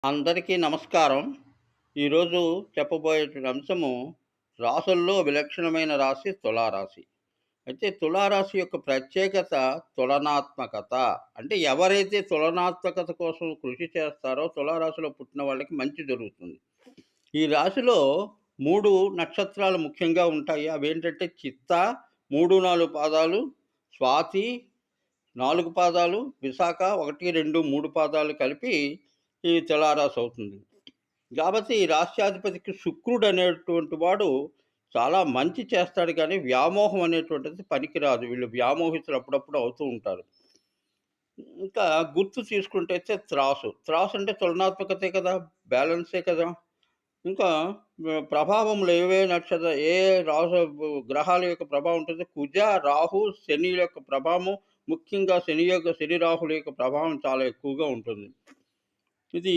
అందరికీ నమస్కారం. ఈరోజు చెప్పబోయేటువంటి అంశము రాసుల్లో విలక్షణమైన రాశి తులారాశి. అయితే తులారాశి యొక్క ప్రత్యేకత తులనాత్మకత. అంటే ఎవరైతే తులనాత్మకత కోసం కృషి చేస్తారో తులారాశిలో పుట్టిన వాళ్ళకి మంచి జరుగుతుంది. ఈ రాశిలో 3 నక్షత్రాలు ముఖ్యంగా ఉంటాయి. అవేంటంటే చిత్త 3, 4 పాదాలు, స్వాతి 4 పాదాలు, విశాఖ 1, 2, 3 పాదాలు కలిపి ఈ తులారాశి అవుతుంది. కాబట్టి ఈ రాశ్యాధిపతికి శుక్రుడు అనేటువంటి వాడు చాలా మంచి చేస్తాడు కానీ వ్యామోహం అనేటువంటిది పనికిరాదు. వీళ్ళు వ్యామోహితులు అప్పుడప్పుడు అవుతూ ఉంటారు. ఇంకా గుర్తు తీసుకుంటే అయితే త్రాసు. త్రాసు అంటే తులనాత్మకతే కదా! బ్యాలెన్సే కదా! ఇంకా ప్రభావంలో ఏ రాసు గ్రహాల యొక్క ప్రభావం ఉంటుందో కుజ, రాహు, శని యొక్క ప్రభావం ముఖ్యంగా శని రాహుల యొక్క ప్రభావం చాలా ఎక్కువగా ఉంటుంది. ఇది